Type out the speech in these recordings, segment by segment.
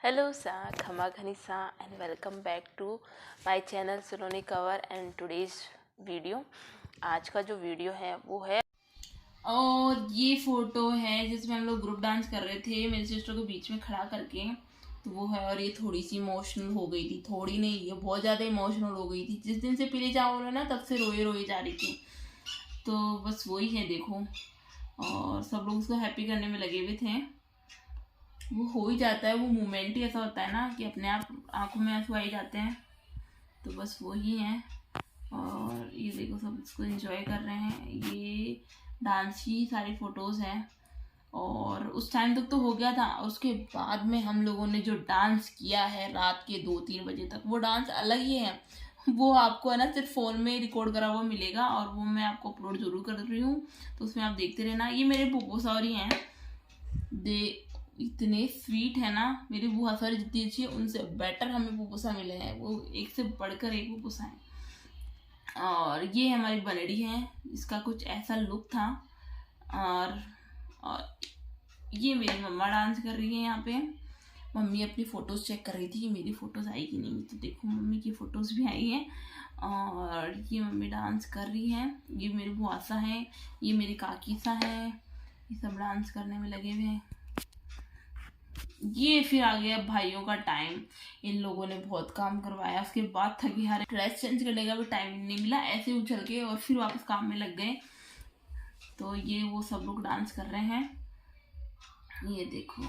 Hello, Sa, Khama Ghanisa, and welcome back to my channel Sunoni Cover and today's video. आज का जो video है वो है और ये फोटो है जिसमें हम लोग ग्रुप डांस कर रहे थे मेरी सिस्टर को बीच में खड़ा करके। तो वो है, और ये थोड़ी सी इमोशनल हो गई थी, थोड़ी नहीं ये बहुत ज़्यादा इमोशनल हो गई थी। जिस दिन से पीले चावल है ना तब से रोए रोए जा रही थी। तो बस वही है, देखो। और सब लोग उसको हैप्पी करने में लगे हुए थे। वो हो ही जाता है, वो मोमेंट ही ऐसा होता है ना कि अपने आप आंखों में आंसू आ ही जाते हैं। तो बस वही है। और ये देखो सब इसको एंजॉय कर रहे हैं। ये डांस की सारी फोटोज हैं। और उस टाइम तक तो हो गया था, उसके बाद में हम लोगों ने जो डांस किया है रात के 2-3 बजे तक, वो डांस अलग ही है। वो आपको है ना सिर्फ फ़ोन में रिकॉर्ड करा हुआ मिलेगा, और वो मैं आपको अपलोड जरूर कर रही हूँ, तो उसमें आप देखते रहना। ये मेरे पुप्पो सॉरी हैं, दे इतने स्वीट है ना। मेरी बुआ सॉरी जितनी अच्छी है उनसे बेटर हमें पुप्पोसा मिले हैं, वो एक से बढ़कर एक पुप्पोसा है। और ये हमारी बनेड़ी है, इसका कुछ ऐसा लुक था। और ये मेरी मम्मा डांस कर रही है यहाँ पे। मम्मी अपनी फ़ोटोज़ चेक कर रही थी कि मेरी फ़ोटोज़ आई कि नहीं। तो देखो मम्मी की फ़ोटोज़ भी आई हैं। और ये मम्मी डांस कर रही हैं। ये मेरी बुआसा है, ये मेरी काकीसा है, ये सब डांस करने में लगे हुए हैं। ये फिर आ गया भाइयों का टाइम। इन लोगों ने बहुत काम करवाया, उसके बाद थकी हारे ड्रेस चेंज करने का भी टाइम नहीं मिला, ऐसे उछल के और फिर वापस काम में लग गए। तो ये वो सब लोग डांस कर रहे हैं। ये देखो,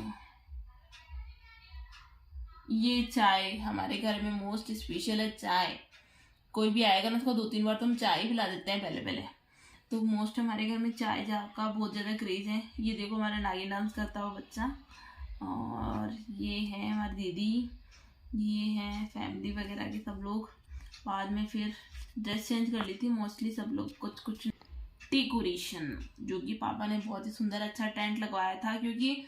ये चाय हमारे घर में मोस्ट स्पेशल है। चाय कोई भी आएगा ना उसको 2-3 बार तो हम चाय पिला देते हैं पहले पहले। तो मोस्ट हमारे घर में चाय का बहुत ज़्यादा क्रेज है। ये देखो हमारा नागिन डांस करता हुआ बच्चा। और ये है हमारी दीदी, ये है फैमिली वगैरह के सब लोग। बाद में फिर ड्रेस चेंज कर ली थी मोस्टली सब लोग। कुछ कुछ डेकोरेशन जो कि पापा ने बहुत ही सुंदर अच्छा टेंट लगवाया था, क्योंकि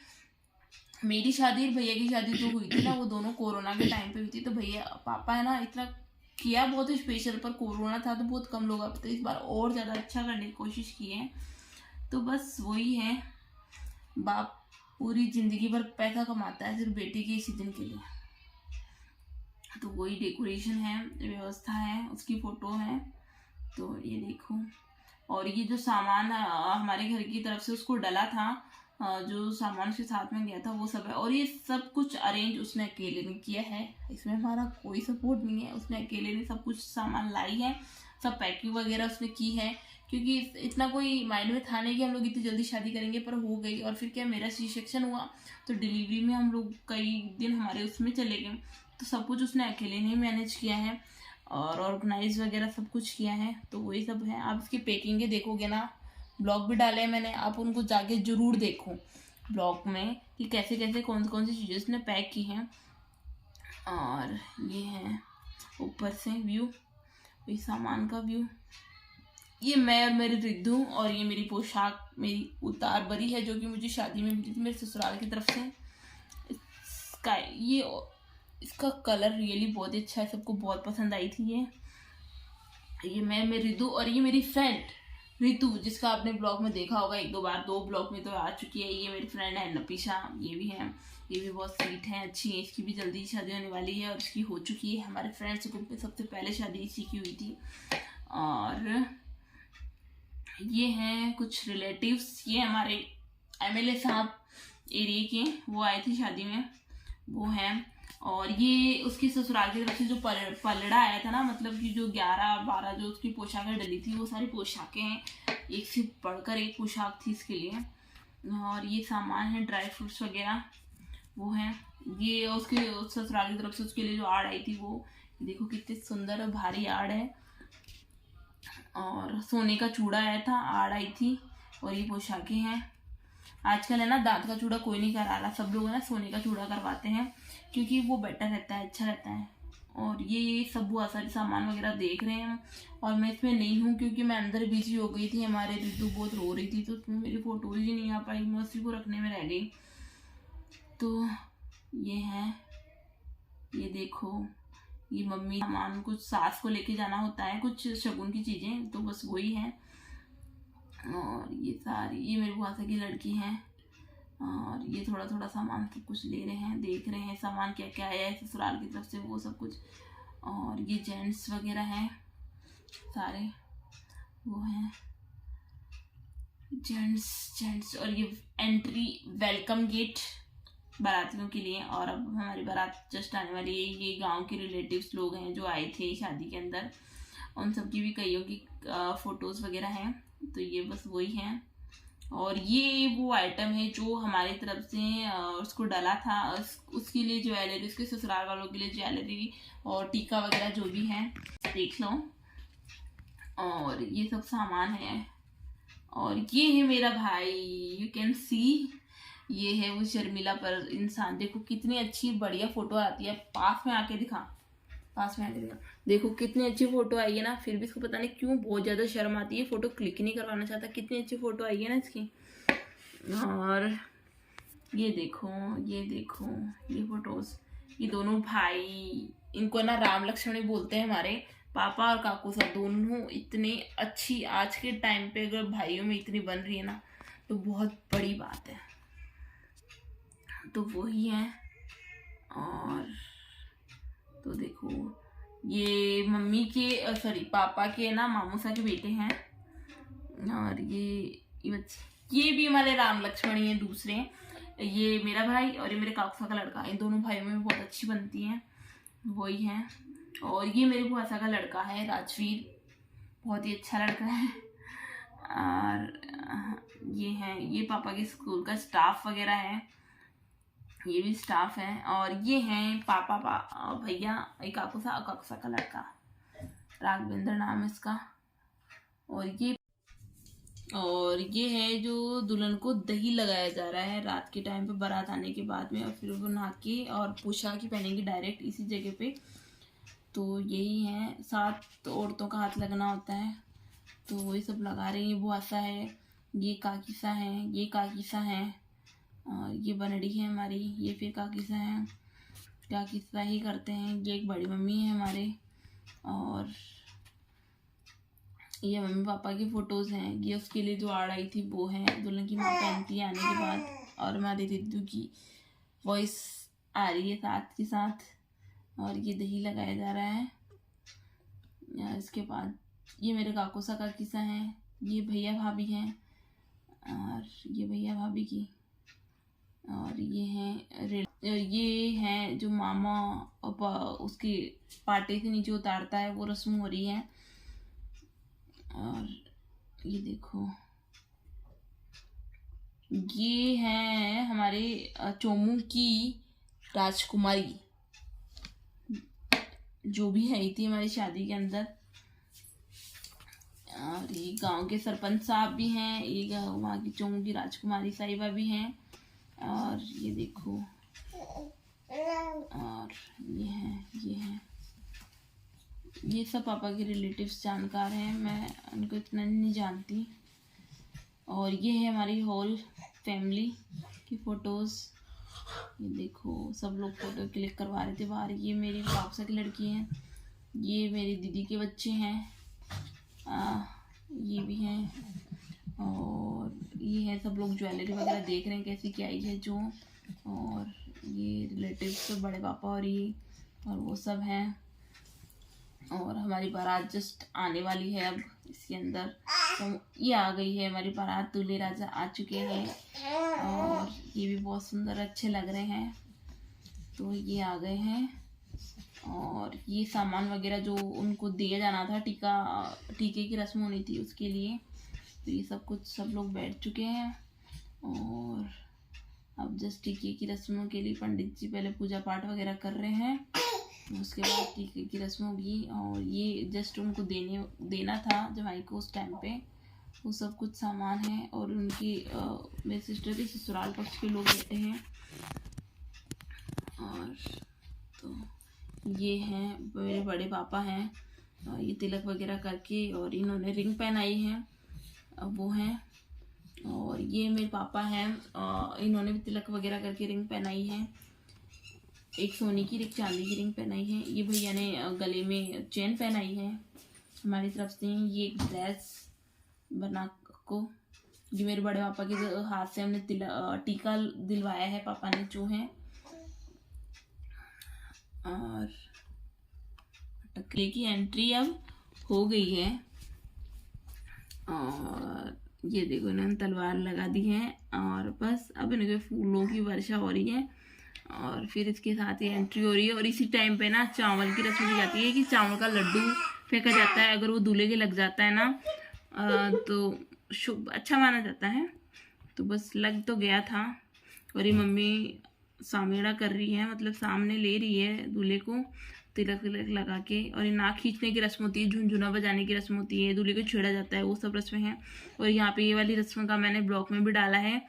मेरी शादी और भैया की शादी जो हुई थी ना वो दोनों कोरोना के टाइम पे हुई थी। तो भैया पापा है ना इतना किया बहुत ही स्पेशल, पर कोरोना था तो बहुत कम लोग आए, तो इस बार और ज़्यादा अच्छा करने की कोशिश की है। तो बस वही है, बाप पूरी जिंदगी भर पैसा कमाता है सिर्फ बेटी के इसी दिन के लिए। तो वही डेकोरेशन है, व्यवस्था है, उसकी फ़ोटो है। तो ये देखो। और ये जो सामान हमारे घर की तरफ से उसको डला था, जो सामान उसके साथ में गया था वो सब है। और ये सब कुछ अरेंज उसने अकेले ने किया है, इसमें हमारा कोई सपोर्ट नहीं है। उसने अकेले ने सब कुछ सामान लाई है, सब पैकिंग वगैरह उसने की है। क्योंकि इतना कोई माइंड में था नहीं कि हम लोग इतनी जल्दी शादी करेंगे, पर हो गई। और फिर क्या, मेरा सी सेक्शन हुआ तो डिलीवरी में हम लोग कई दिन हमारे उसमें चले गए। तो सब कुछ उसने अकेले ने मैनेज किया है और ऑर्गेनाइज वगैरह सब कुछ किया है। तो वही सब है। आप इसकी पैकिंग के देखोगे ना, ब्लॉग भी डाले हैं मैंने, आप उनको जाके जरूर देखो ब्लॉग में कि कैसे कैसे कौन सी चीज़ें उसने पैक की हैं। और ये है ऊपर से व्यू, ये सामान का व्यू। ये मैं और मेरी रिद्धू, और ये मेरी पोशाक मेरी उतार बरी है जो कि मुझे शादी में मिली थी मेरे ससुराल की तरफ से। इसका ये इसका कलर रियली बहुत ही अच्छा है, सबको बहुत पसंद आई थी ये मैं मेरी रिद्धू, और ये मेरी फ्रेंड रितु, जिसका आपने ब्लॉग में देखा होगा 1-2 बार, 2 ब्लॉग में तो आ चुकी है। ये मेरी फ्रेंड है नपीशा, ये भी है, ये भी बहुत स्वीट है, अच्छी है। इसकी भी जल्दी शादी होने वाली है और इसकी हो चुकी है। हमारे फ्रेंड्स ग्रुप में सबसे पहले शादी इसी की हुई थी। और ये हैं कुछ रिलेटिव्स, ये हमारे एमएलए साहब एरिया के, वो आए थे शादी में, वो हैं। और ये उसकी ससुराल की तरफ से जो पलड़ा आया था ना, मतलब कि जो 11-12 जो उसकी पोशाकें डली थी, वो सारी पोशाकें हैं। एक से बढ़कर एक पोशाक थी इसके लिए। और ये सामान है ड्राई फ्रूट्स वगैरह, वो है। ये उसके ससुराल की तरफ से उसके लिए जो आड़ आई थी, वो देखो कितनी सुंदर और भारी आड़ है। और सोने का चूड़ा आया था, आड़ आई थी। और ये पोशाकें हैं। आजकल है ना दांत का चूड़ा कोई नहीं करा रहा, सब लोग है ना सोने का चूड़ा करवाते हैं, क्योंकि वो बेटर रहता है, अच्छा रहता है। और ये सब बहुत सारे सामान वगैरह देख रहे हैं। और मैं इसमें नहीं हूँ क्योंकि मैं अंदर बिजी हो गई थी, हमारे रितु बहुत रो रही थी, तो उसमें मेरी फोटोज ही नहीं आ पाई, मैं उसी को रखने में रह गई। तो ये है, ये देखो, ये मम्मी सामान कुछ सास को लेके जाना होता है, कुछ शगुन की चीज़ें, तो बस वही है। और ये सारी, ये मेरी बुआ की लड़की है। और ये थोड़ा थोड़ा सामान सब कुछ ले रहे हैं, देख रहे हैं सामान क्या क्या आया है ससुराल की तरफ से, वो सब कुछ। और ये जेंट्स वगैरह हैं सारे, वो हैं जेंट्स। और ये एंट्री वेलकम गेट बारातियों के लिए। और अब हमारी बारात जस्ट आने वाली है। ये गांव के रिलेटिव्स लोग हैं जो आए थे शादी के अंदर, उन सब की भी कईयों की फ़ोटोज़ वगैरह हैं। तो ये बस वही हैं। और ये वो आइटम है जो हमारी तरफ से उसको डाला था, उसके लिए ज्वेलरी, उसके ससुराल वालों के लिए ज्वेलरी और टीका वगैरह जो भी है, देख लो। और ये सब सामान है। और ये है मेरा भाई, यू कैन सी, ये है वो शर्मिला पर इंसान। देखो कितनी अच्छी बढ़िया फोटो आती है। पास में आके दिखा, देखो कितनी अच्छी फोटो आई है ना। फिर भी इसको पता नहीं क्यों बहुत ज़्यादा शर्म आती है, फोटो क्लिक नहीं करवाना चाहता। कितनी अच्छी फोटो आई है ना इसकी। और ये देखो ये फोटोज, ये दोनों भाई, इनको ना राम लक्ष्मण बोलते हैं हमारे पापा और काकू साहब। दोनों इतने अच्छी, आज के टाइम पे अगर भाइयों में इतनी बन रही है ना तो बहुत बड़ी बात है। तो वही है। और तो देखो ये मम्मी के पापा के ना मामूसा के बेटे हैं। और ये बच्चे, ये भी हमारे राम लक्ष्मण ही हैं दूसरे। ये मेरा भाई और ये मेरे काकू का लड़का, इन दोनों भाइयों में बहुत अच्छी बनती हैं, वही हैं। और ये मेरे बुआ का लड़का है राजवीर, बहुत ही अच्छा लड़का है। और ये हैं, ये पापा के स्कूल का स्टाफ वगैरह है, ये भी स्टाफ है। और ये हैं पापा भैया, एक काकू सा का लड़का, राघवेंद्र नाम है इसका। और ये है जो दुल्हन को दही लगाया जा रहा है रात के टाइम पे बारात आने के बाद में। और फिर वो नहा के और पोशाक ही पहनेंगे डायरेक्ट इसी जगह पे। तो यही है, 7 औरतों का हाथ लगना होता है, तो वही सब लगा रही हैं। बुआसा है, ये काकीसा है, ये काकीसा है, और ये बनड़ी है हमारी, ये फिर काकीसा है, काकीसा ही करते हैं। ये एक बड़ी मम्मी है हमारे। और ये मम्मी पापा की फ़ोटोज़ हैं। ये उसके लिए जो आड़ आई थी वो है, दुल्हन की माँ पहनती है आने के बाद। और हमारी दीदू की वॉइस आ रही है साथ के साथ। और ये दही लगाया जा रहा है। इसके बाद ये मेरे काकू सा का किस्सा है, ये भैया भाभी हैं, और ये भैया भाभी की। और ये हैं जो मामा उसकी पार्टी से नीचे उतारता है, वो रस्म हो रही है। और ये देखो, ये है हमारे चोमू की राजकुमारी, जो भी आई थी हमारी शादी के अंदर। और ये गांव के सरपंच साहब भी हैं, ये वहाँ की चोमू की राजकुमारी साहिबा भी हैं। और ये देखो, और ये है ये सब पापा के रिलेटिव्स जानकार हैं, मैं उनको इतना नहीं जानती। और ये है हमारी होल फैमिली की फ़ोटोज़। ये देखो सब लोग फ़ोटो क्लिक करवा रहे थे बाहर। ये मेरी पापा की लड़की हैं, ये मेरी दीदी के बच्चे हैं, ये भी हैं। और ये है सब लोग ज्वेलरी वगैरह देख रहे हैं कैसी क्या आई है जो। और ये रिलेटिव्स तो बड़े पापा और ये और वो सब हैं। और हमारी बारात जस्ट आने वाली है अब इसके अंदर। तो ये आ गई है हमारी बारात, दूल्हे राजा आ चुके हैं। और ये भी बहुत सुंदर अच्छे लग रहे हैं। तो ये आ गए हैं। और ये सामान वगैरह जो उनको दिया जाना था, टीके की रस्म होनी थी उसके लिए, तो ये सब कुछ सब लोग बैठ चुके हैं। और अब जस्ट टीके की रस्मों के लिए पंडित जी पहले पूजा पाठ वगैरह कर रहे हैं, उसके बाद टीके की रस्म होगी। और ये जस्ट उनको देना था जवाई को उस टाइम पे, वो सब कुछ सामान है। और उनकी मेरे सिस्टर के ससुराल पक्ष के लोग बैठे हैं। और तो ये हैं मेरे बड़े पापा हैं, ये तिलक वगैरह करके, और इन्होंने रिंग पहनाई है, वो हैं। और ये मेरे पापा हैं, इन्होंने भी तिलक वगैरह करके रिंग पहनाई है, एक सोने की एक चांदी की रिंग पहनाई है। ये भैया ने गले में चेन पहनाई है हमारी तरफ से। ये एक ड्रेस बना को, ये मेरे बड़े पापा के हाथ से हमने टीका दिलवाया है पापा ने जो है। और टकले की एंट्री अब हो गई है। और ये देखो इन्होंने तलवार लगा दी है और बस अब इनके फूलों की वर्षा हो रही है। और फिर इसके साथ ही एंट्री हो रही है। और इसी टाइम पे ना चावल की रस्म की जाती है कि चावल का लड्डू फेंका जाता है। अगर वो दूल्हे के लग जाता है ना तो शुभ अच्छा माना जाता है। तो बस लग तो गया था। और ये मम्मी सामेड़ा कर रही है, मतलब सामने ले रही है दूल्हे को तिलक तिलक लगा के। और ये नाक खींचने की रस्म होती है, झुनझुना बजाने की रस्म होती है, दूल्हे को छेड़ा जाता है, वो सब रस्में हैं। और यहाँ पे ये वाली रस्म का मैंने ब्लॉग में भी डाला है।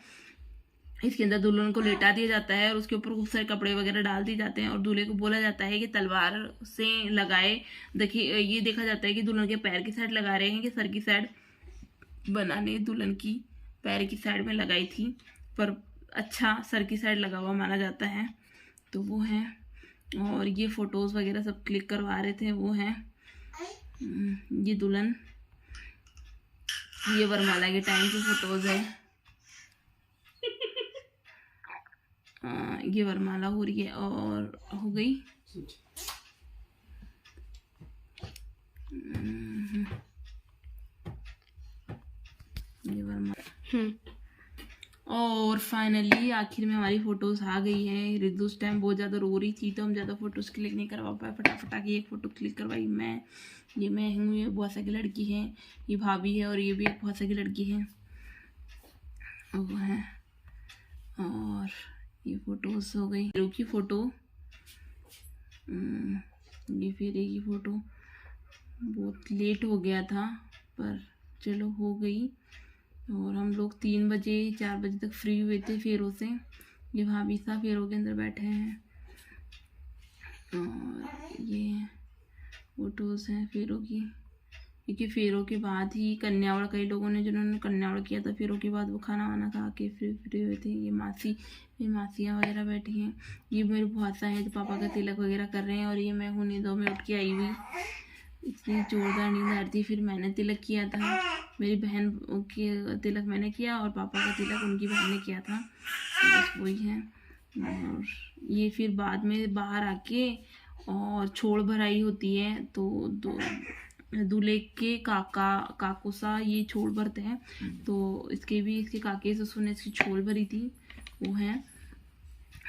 इसके अंदर दुल्हन को लेटा दिया जाता है और उसके ऊपर खूब सारे कपड़े वगैरह डाल दिए जाते हैं और दूल्हे को बोला जाता है कि तलवार से लगाए। देखिए ये देखा जाता है कि दुल्हन के पैर की साइड लगा रहे हैं कि सर की साइड। बनाने दुल्हन की पैर की साइड में लगाई थी, पर अच्छा सर की साइड लगा हुआ माना जाता है। तो वो है। और ये फोटोज़ वगैरह सब क्लिक करवा रहे थे, वो है। ये दुल्हन, ये वरमाला के टाइम की फोटोज़ है। ये वरमाला हो रही है और हो गई। ये वरमाला और फाइनली आखिर में हमारी फोटोज आ गई है। रिद्धू उस टाइम बहुत ज़्यादा रो रही थी तो हम ज़्यादा फोटोज क्लिक नहीं करवा पाए। फटाफट आके एक फ़ोटो क्लिक करवाई मैं। ये मैं हूँ, ये बुआ की लड़की है, ये भाभी है और ये भी एक बुआ की लड़की है, वो है। और ये फोटोज हो गई। हीरो की फ़ोटो, ये फेरे की फ़ोटो। बहुत लेट हो गया था पर चलो हो गई। और हम लोग 3 बजे 4 बजे तक फ्री हुए थे फेरों से। ये भाभी साहब फेरों के अंदर बैठे हैं। और ये फोटोज़ हैं फेरों की, क्योंकि फेरों के बाद ही कन्यावड़, कई लोगों ने जिन्होंने कन्यावड़ किया था फेरों के बाद वो खाना वाना खा के फ्री हुए थे। ये मासियाँ वगैरह बैठी हैं। ये मेरी बुआसा है जो पापा का तिलक वगैरह कर रहे हैं। और ये मैं हूँ नींदों में उठ के आई हुई, इतनी जोरदार नींद आ रही थी। फिर मैंने तिलक किया था, मेरी बहन की तिलक मैंने किया और पापा का तिलक उनकी बहन ने किया था। तो बस वही है। और ये फिर बाद में बाहर आके और छोड़ भराई होती है तो दूल्हे के काकू सा ये छोड़ भरते हैं। तो इसके काके ससुर ने इसकी छोल भरी थी, वो है।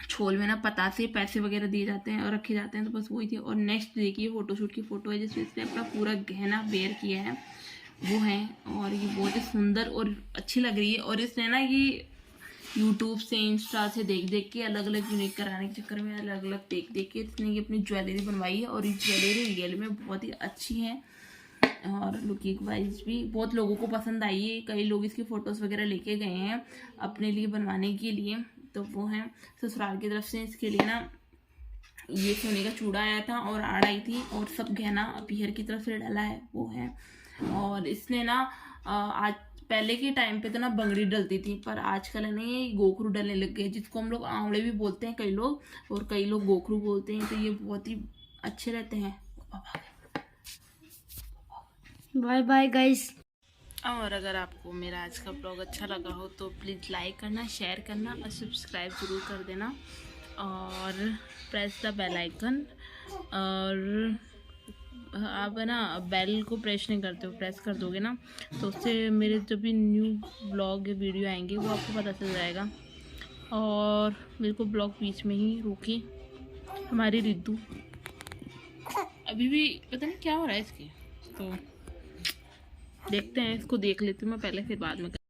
छोल में ना पता से पैसे वगैरह दिए जाते हैं और रखे जाते हैं। तो बस वही थी। और नेक्स्ट देखिए फोटोशूट की फ़ोटो है जिसमें इसने अपना पूरा गहना बेयर किया है, वो है। और ये बहुत ही सुंदर और अच्छी लग रही है। और इसने ना ये यूट्यूब से, इंस्टा से देख के अलग अलग यूनिक कराने के चक्कर में अलग अलग देख के इसने ये अपनी ज्वेलरी बनवाई है। और ये ज्वेलरी रियल में बहुत ही अच्छी है और लुकिंग वाइज भी बहुत लोगों को पसंद आई है। कई लोग इसकी फ़ोटोज़ वगैरह लेके गए हैं अपने लिए बनवाने के लिए। तो वो है। ससुराल की तरफ से इसके लिए ना ये सोने का चूड़ा आया था और आड़ आई थी और सब गहना पीहर की तरफ से डाला है, वो है। और इसने ना आज पहले के टाइम पे तो ना बंगड़ी डलती थी, पर आजकल है ना ये गोखरू डलने लग गए, जिसको हम लोग आंवले भी बोलते हैं कई लोग, और कई लोग गोखरू बोलते हैं। तो ये बहुत ही अच्छे रहते हैं। Bye bye guys. और अगर आपको मेरा आज का ब्लॉग अच्छा लगा हो तो प्लीज़ लाइक करना, शेयर करना और सब्सक्राइब ज़रूर कर देना और प्रेस द बेल आइकन। और आप है ना बेल को प्रेस नहीं करते हो, प्रेस कर दोगे ना तो उससे मेरे जब भी न्यू ब्लॉग या वीडियो आएंगे वो आपको पता चल जाएगा। और मेरे को ब्लॉग बीच में ही रोकी हमारी रिद्धू, अभी भी पता नहीं क्या हो रहा है इसके। तो देखते हैं, इसको देख लेती हूँ मैं पहले, फिर बाद में।